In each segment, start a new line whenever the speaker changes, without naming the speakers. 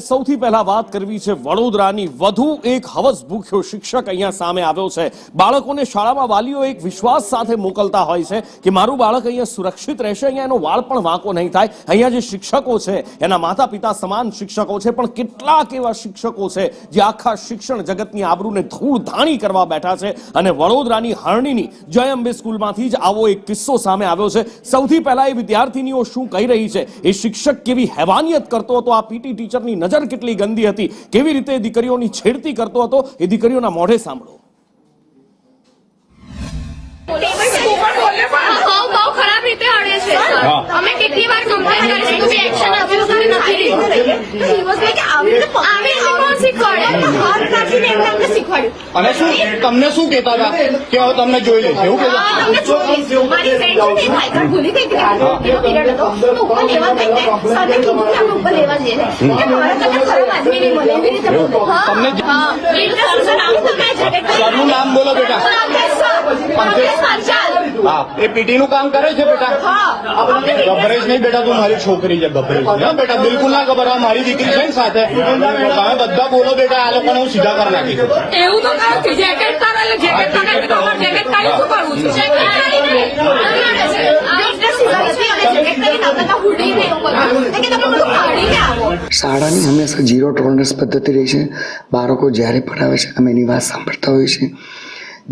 સૌથી પહેલા વાત કરવી છે વડોદરાની વધુ એક હવસ ભૂખ્યો શિક્ષક અહીંયા સામે આવ્યો છે। બાળકોને શાળામાં વાલીઓ એક વિશ્વાસ સાથે મોકલતા હોય છે કે મારું બાળક અહીંયા સુરક્ષિત રહેશે, અહીંયા એનો વાળ પણ વાંકો નહીં થાય। અહીંયા જે શિક્ષકો છે એના માતા પિતા સમાન શિક્ષકો છે, પણ કેટલાક એવા શિક્ષકો છે જે આખા શિક્ષણ જગતની આબરૂને ધૂળ ધાણી કરવા બેઠા છે અને વડોદરાની હરણીની જય અંબે સ્કૂલમાંથી જ આવો એક કિસ્સો સામે આવ્યો છે। સૌથી પહેલા એ વિદ્યાર્થીનીઓ શું કહી રહી છે, એ શિક્ષક કેવી હેવાનિયત કરતો હતો, આ પીટી ટીચરની નજર કેટલી ગંદી હતી, કેવી રીતે દીકરીઓની છેડતી કરતો હતો, એ દીકરીઓના મોઢે સાંભળો।
ખરાબ રીતે અડે છે અમે કેટલી વાર કમ્પ્લેન કરી છે, કોઈ એક્શન આપ્યું નથી। હી વોઝ લાઈક આવી કોણ શીખવાડે, હાથ નાખીને એમને શીખવાડ્યું।
અને શું તમને શું કહેતા હતા કે હવે તમને જોઈ લેશે એવું કહેતા?
મારી ફ્રેન્ડ છે ભાઈ ભૂલી ગઈ કે પીરિયડ હતો તો ઉપર લેવા ગઈ ને સાથે કીધું કે આપણે ઉપર લેવા જઈએ કે મારા કરતા ખરાબ આદમી નહીં મળે એવી રીતે તમને
સરનું નામ બોલો બેટા। હા, એ પીટી નું કામ કરે છે બેટા। ગભરેશ નહીં બેટા, તું મારી છોકરી છે, ગભરેશ નહીં બેટા, બિલકુલ ના ગભરા, મારી દીકરી છે ને સાથે। તમે બધા બોલો બેટા, આ લોકોને હું સીધા કરી નાખીશ।
એવું તો કહ્યું જેકેટ કાઢે, જેકેટ કાઢે તો જેકેટ કાઢી શું કરવું છે?
શાળાની હંમેશા ઝીરો ટોલરન્સ પદ્ધતિ રહી છે। બાળકો જ્યારે પણ આવે છે અમે એની વાત સાંભળતા હોઈએ છીએ।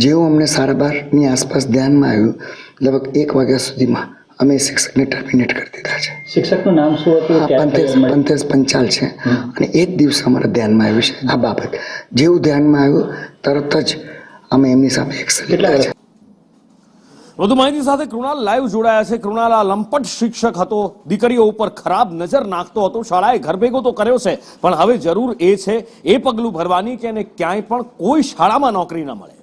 જેવું અમને 12:30ની આસપાસ ધ્યાનમાં આવ્યું, લગભગ 1 વાગ્યા સુધીમાં અમે શિક્ષકને ટર્મિનેટ કરી દીધા છે।
શિક્ષકનું નામ શું હતું?
પંથેશ પંચાલ છે અને એ જ દિવસે અમારા ધ્યાનમાં આવ્યું છે આ બાબત। જેવું ધ્યાનમાં આવ્યું તરત જ અમે એમની સામે એક્શન લીધા છે।
વધુ માહિતી સાથે કૃણાલ લાઈવ જોડાયા છે। કૃણાલ, આ લંપટ શિક્ષક હતો, દીકરીઓ ઉપર ખરાબ નજર નાખતો હતો, શાળાએ ઘર ભેગો તો કર્યો છે, પણ હવે જરૂર એ છે એ પગલું ભરવાની કે એને ક્યાંય પણ કોઈ શાળામાં નોકરી ન મળે।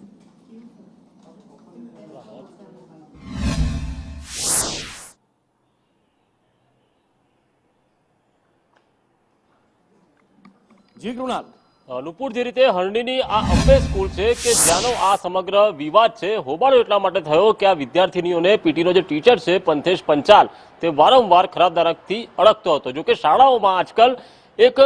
જી કૃણાલ।
નુપુર, જે રીતે હરણીની આ અંબે સ્કૂલ છે કે જ્યાંનો આ સમગ્ર વિવાદ છે, હોબાળો એટલા માટે થયો કે આ વિદ્યાર્થીનીઓને પીટીનો જે ટીચર છે પંથેશ પંચાલ તે વારંવાર ખરાબ દારકથી અડકતો હતો। જો કે શાળાઓમાં આજકાલ એક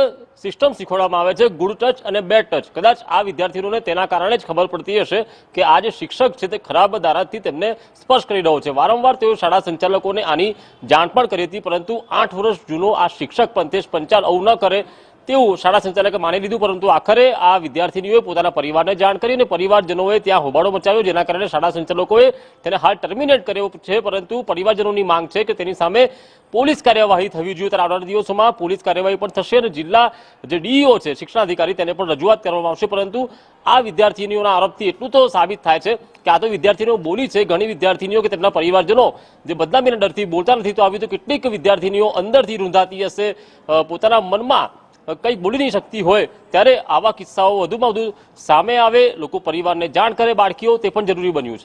સિસ્ટમ શીખવાડવામાં આવે છે, ગુડ ટચ અને બેડ ટચ। કદાચ આ વિદ્યાર્થીઓને તેના કારણે જ ખબર પડતી હશે કે આ જે શિક્ષક છે તે ખરાબ દારકથી તેમને સ્પર્શ કરી રહ્યો છે। વારંવાર તેઓ શાળા સંચાલકોને આની જાણ પણ કરી હતી, પરંતુ 8 વર્ષ જૂનો આ શિક્ષક પંથેશ પંચાલ આવું ન કરે તેવું શાળા સંચાલકે માની લીધું, પરંતુ આખરે આ વિદ્યાર્થીનીઓએ પોતાના પરિવારને જાણ કરી અને પરિવારજનોએ ત્યાં હોબાળો મચાવ્યો, જેના કારણે શાળા સંચાલકોએ તેને હાલ ટર્મિનેટ કર્યો છે। પરંતુ પરિવારજનોની માંગ છે કે તેની સામે પોલીસ કાર્યવાહી થવી જોઈએ। ત્યારે આવનારા દિવસોમાં પોલીસ કાર્યવાહી પણ થશે અને જિલ્લા જે ડીઈઓ છે શિક્ષણાધિકારી તેને પણ રજૂઆત કરવામાં આવશે। પરંતુ આ વિદ્યાર્થીનીઓના આરોપથી એટલું તો સાબિત થાય છે કે આ તો વિદ્યાર્થીનીઓ બોલી છે, ઘણી વિદ્યાર્થીનીઓ કે તેમના પરિવારજનો જે બદનામીના ડરથી બોલતા નથી, તો આવી તો કેટલીક વિદ્યાર્થીનીઓ અંદરથી રૂંધાતી હશે, પોતાના મનમાં કંઈ બોલી નહીં શકતી હોય। ત્યારે આવા કિસ્સાઓ વધુમાં વધુ સામે આવે, લોકો પરિવારને જાણ કરે બાળકીઓ, તે પણ જરૂરી બન્યું છે।